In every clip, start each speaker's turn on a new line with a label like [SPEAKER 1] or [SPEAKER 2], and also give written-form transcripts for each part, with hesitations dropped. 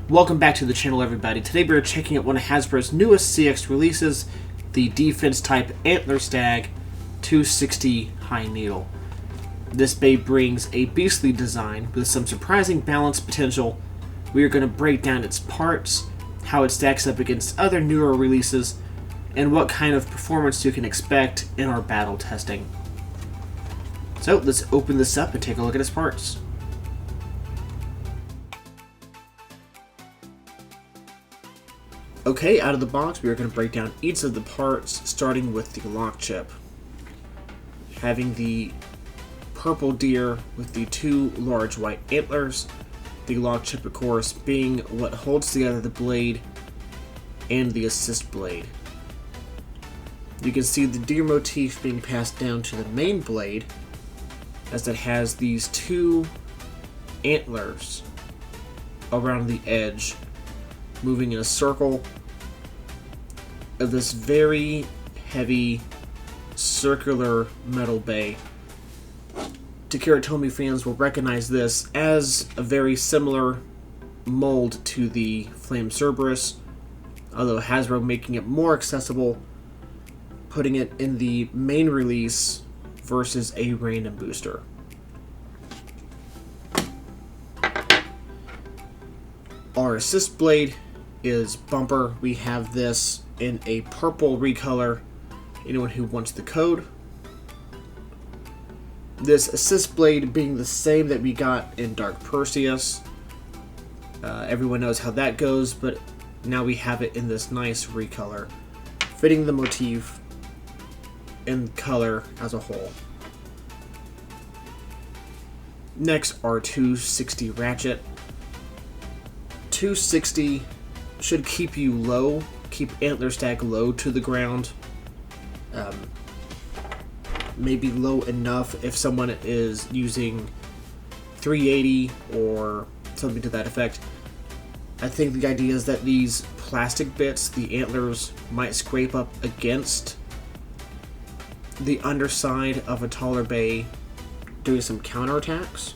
[SPEAKER 1] Welcome back to the channel, everybody. Today we're checking out one of Hasbro's newest CX releases, the Defense Type Antler Stag 260 High Needle. This babe brings a beastly design with some surprising balance potential. We are going to break down its parts, how it stacks up against other newer releases, and what kind of performance you can expect in our battle testing. So let's open this up and take a look at its parts. Okay, out of the box, we are going to break down each of the parts, starting with the lock chip. Having the purple deer with the two large white antlers, the lock chip, of course, being what holds together the blade and the assist blade. You can see the deer motif being passed down to the main blade, as it has these two antlers around the edge, moving in a circle of this very heavy circular metal bay. Takara Tomy fans will recognize this as a very similar mold to the Flame Cerberus, although Hasbro making it more accessible, putting it in the main release versus a random booster. Our assist blade is Bumper. We have this in a purple recolor. Anyone who wants the code. This assist blade being the same that we got in Dark Perseus. Everyone knows how that goes, but now we have it in this nice recolor, fitting the motif and color as a whole. Next, our 260 ratchet. 260 should keep you low, keep Antler Stag low to the ground. Maybe low enough if someone is using 380 or something to that effect. I think the idea is that these plastic bits, the antlers, might scrape up against the underside of a taller bay, doing some counterattacks.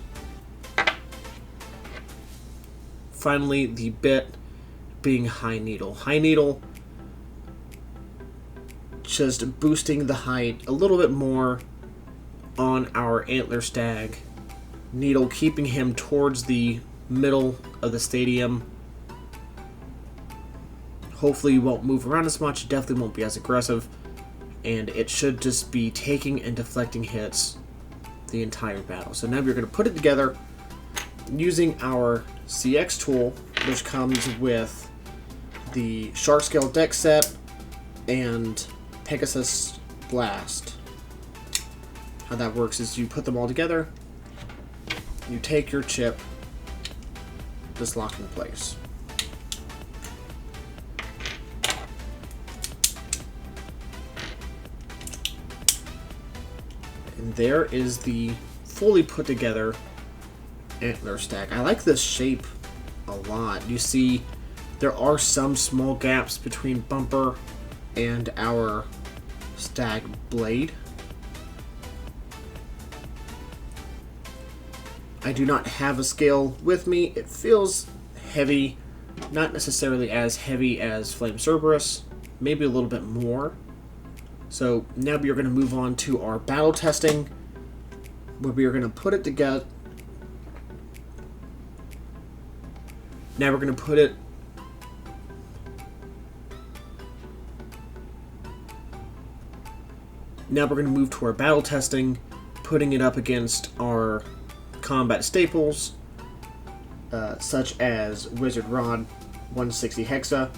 [SPEAKER 1] Finally, the bit being High Needle. High Needle just boosting the height a little bit more on our Antler Stag. Needle keeping him towards the middle of the stadium. Hopefully he won't move around as much, definitely won't be as aggressive, and it should just be taking and deflecting hits the entire battle. So now we're going to put it together using our CX tool, which comes with the Shark Scale deck set and Pegasus Blast. How that works is you put them all together, you take your chip, just lock in place. And there is the fully put together Antler Stag. I like this shape a lot. You see there are some small gaps between Bumper and our Stag blade. I do not have a scale with me. It feels heavy, not necessarily as heavy as Flame Cerberus, maybe a little bit more. So now we are going to move on to our battle testing, where we are going to put it together. Now we're going to put it Now we're going to move to our battle testing, putting it up against our combat staples, such as Wizard Rod 160 Hexa,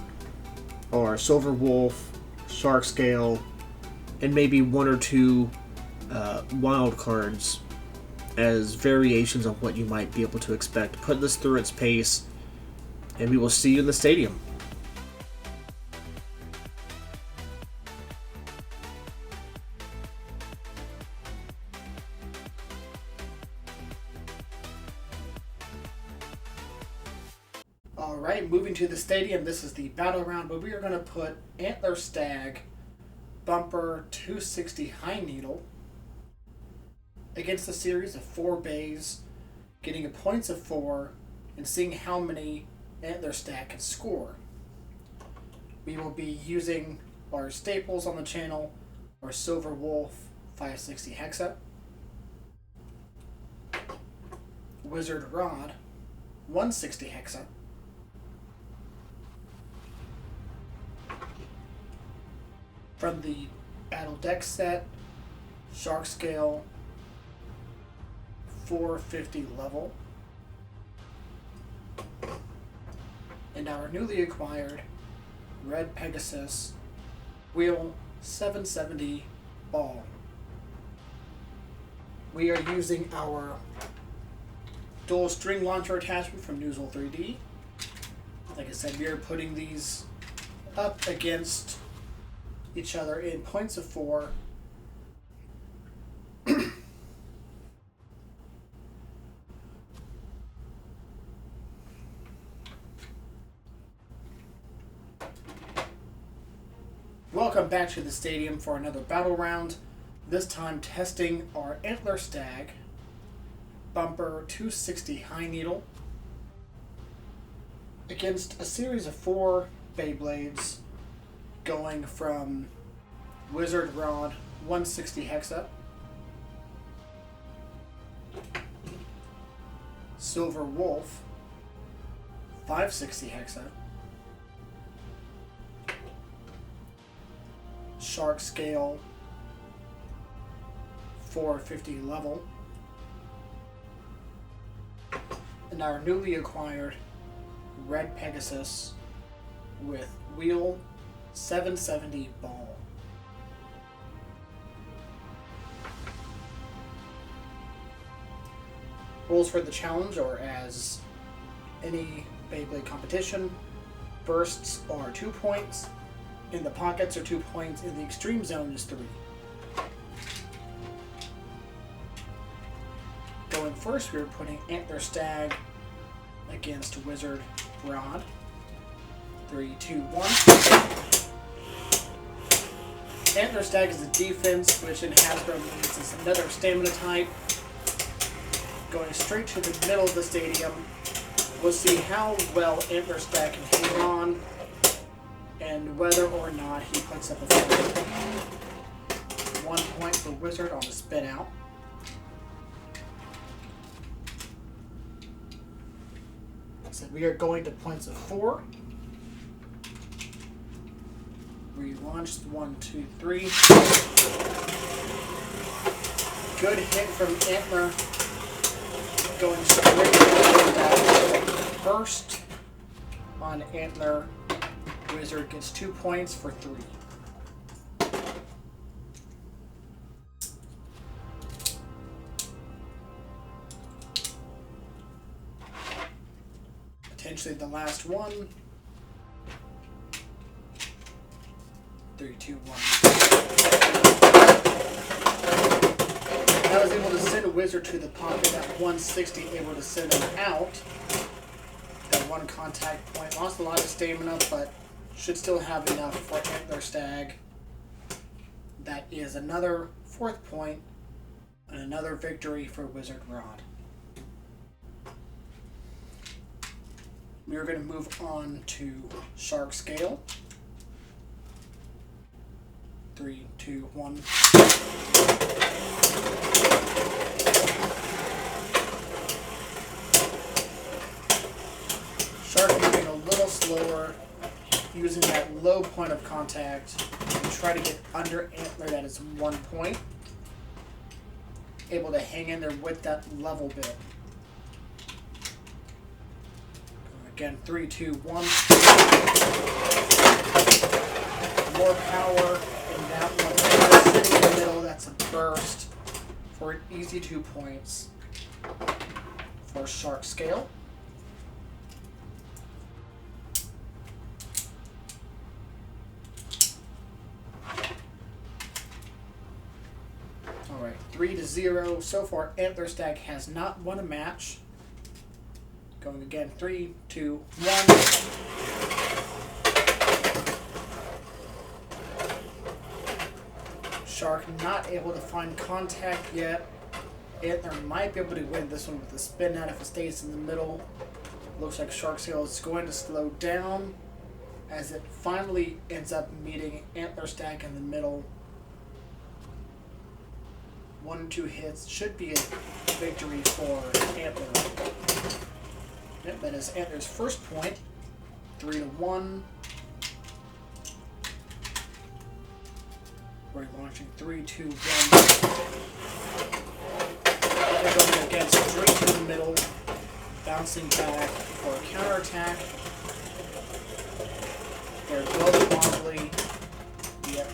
[SPEAKER 1] or Silver Wolf, Shark Scale, and maybe one or two wild cards as variations of what you might be able to expect. Put this through its pace, and we will see you in the stadium. Alright, moving to the stadium, this is the battle round, but we are going to put Antler Stag, Bumper 260 High Needle against a series of 4 bays, getting a points of 4, and seeing how many
[SPEAKER 2] Antler Stag can score. We will be using our staples on the channel, our Silver Wolf 560 Hexa, Wizard Rod 160 Hexa, from the Battle Deck set, Shark Scale 450 level, and our newly acquired Red Pegasus Wheel 770 ball. We are using our dual string launcher attachment from Noozle 3D. Like I said, we are putting these up against each other in points of 4. Welcome back to the stadium for another battle round, this time testing our Antler Stag Bumper 260 High Needle against a series of 4 Beyblades going from Wizard Rod 160 Hexa, Silver Wolf 560 Hexa, Shark Scale 450 level, and our newly acquired Red Pegasus with Wheel 770 ball. Rules for the challenge are as any Beyblade competition. Bursts are 2 points, in the pockets are 2 points, in the extreme zone is 3. Going first, we are putting Antler Stag against Wizard Rod. 3, 2, 1. Antler Stag is a defense, which in Hasbro means it's another stamina type. Going straight to the middle of the stadium. We'll see how well Antler Stag can hang on and whether or not he puts up a fight. 1 point for Wizard on the spin out. So we are going to points of 4. We launched 1, 2, 3. Good hit from Antler. Going straight to that first on Antler. Wizard gets 2 points for 3. Potentially the last one. 3, 2, 1. I was able to send a Wizard to the pocket at 160, able to send him out. That 1 contact point. Lost a lot of stamina, but should still have enough for Antler Stag. That is another 4th point and another victory for Wizard Rod. We are going to move on to Shark Scale. 3, 2, 1. Shark moving a little slower, using that low point of contact to try to get under Antler. That is 1 point. Able to hang in there with that level bit. Again, 3, 2, 1. More power in that one. Sitting in the middle, that's a burst for an easy 2 points for Shark Scale. Alright, 3-0. So far, Antler Stag has not won a match. Going again, 3, 2, 1. Shark not able to find contact yet. Antler might be able to win this one with a spin out if it stays in the middle. Looks like Shark Scale is going to slow down as it finally ends up meeting Antler Stag in the middle. 1 and 2 hits should be a victory for Antler. Yep, that is Antler's first point. 3-1. We're launching 3-2-1. They're going against straight to the middle, bouncing back for a counterattack. They're both wobbly. Yep.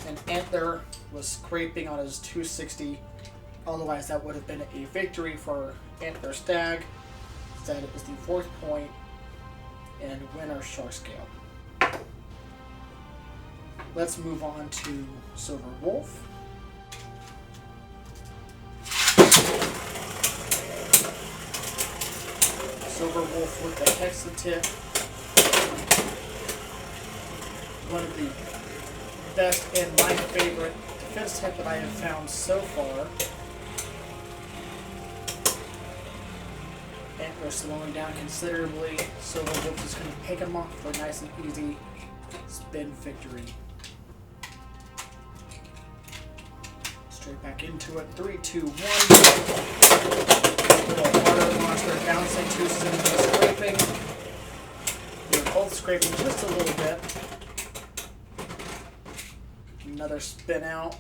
[SPEAKER 2] And Antler was scraping on his 260. Otherwise, that would have been a victory for Antler Stag. Instead, it was the 4th point and winner Shark Scale. Let's move on to Silver Wolf. Silver Wolf with the Hexa tip. One of the best and my favorite defense tip that I have found so far. Antler slowing down considerably. Silver Wolf is going to pick him off for a nice and easy spin victory. Straight back into it. 3-2-1. Little harder monster bouncing too soon for scraping. They're both scraping just a little bit. Another spin out.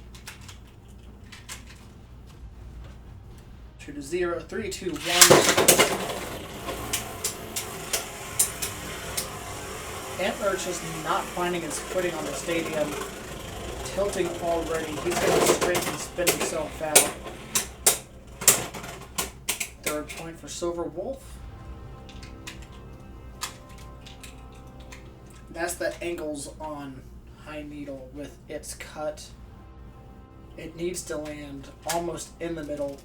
[SPEAKER 2] 2-0. 3-2-1. Antler just not finding his footing on the stadium. Tilting already. He's going to scrape and spin himself out. 3rd point for Silver Wolf. That's the angles on High Needle with its cut. It needs to land almost in the middle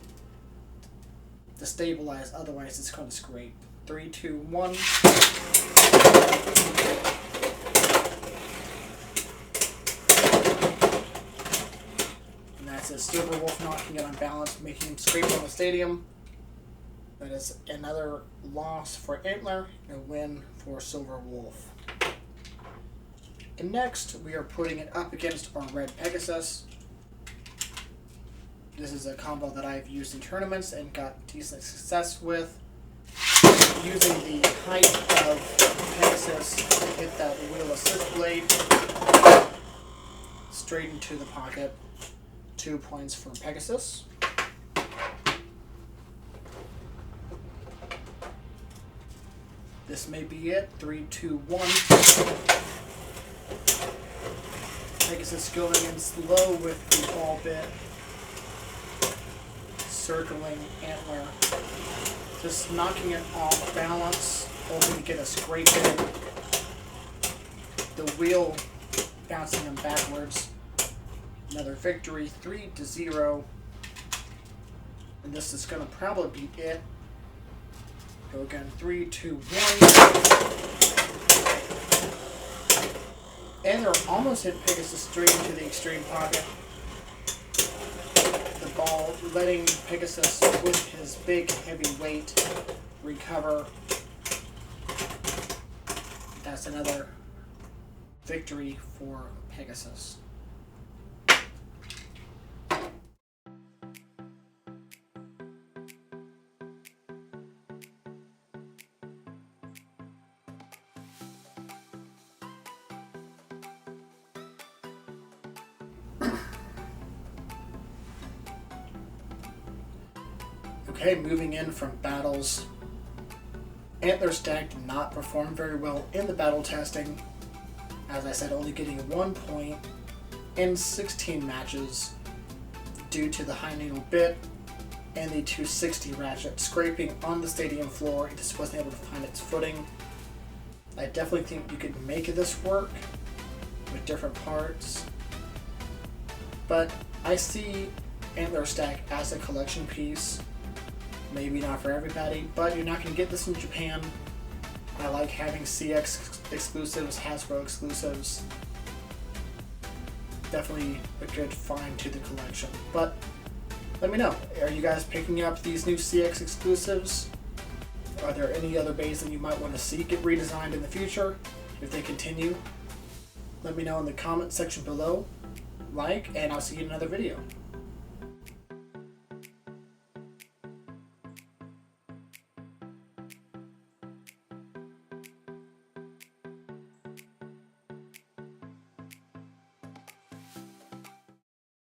[SPEAKER 2] to stabilize, otherwise it's going to scrape. 3-2-1. That's it. Silver Wolf knocking it on balance, making him scrape on the stadium. That is another loss for Antler and a win for Silver Wolf. And next, we are putting it up against our Red Pegasus. This is a combo that I've used in tournaments and got decent success with. Using the height of Pegasus to hit that wheel assist blade straight into the pocket. 2 points for Pegasus. This may be it. 3-2-1. Pegasus going in slow with the ball bit. Circling Antler. Just knocking it off balance. Hoping to get a scrape in. The wheel bouncing him backwards. Another victory. 3-0. And this is going to probably be it. Go again. 3-2-1. And they're almost hit Pegasus straight into the extreme pocket. The ball letting Pegasus, with his big heavy weight, recover. That's another victory for Pegasus. Okay, moving in from battles. Antler Stag did not perform very well in the battle testing. As I said, only getting 1 point in 16 matches due to the high needle bit and the 260 ratchet scraping on the stadium floor. It just wasn't able to find its footing. I definitely think you could make this work with different parts. But I see Antler Stag as a collection piece. Maybe not for everybody, but you're not going to get this in Japan. I like having CX exclusives, Hasbro exclusives. Definitely a good find to the collection. But let me know, are you guys picking up these new CX exclusives? Are there any other bays that you might want to see get redesigned in the future if they continue? Let me know in the comment section below. Like, and I'll see you in another video.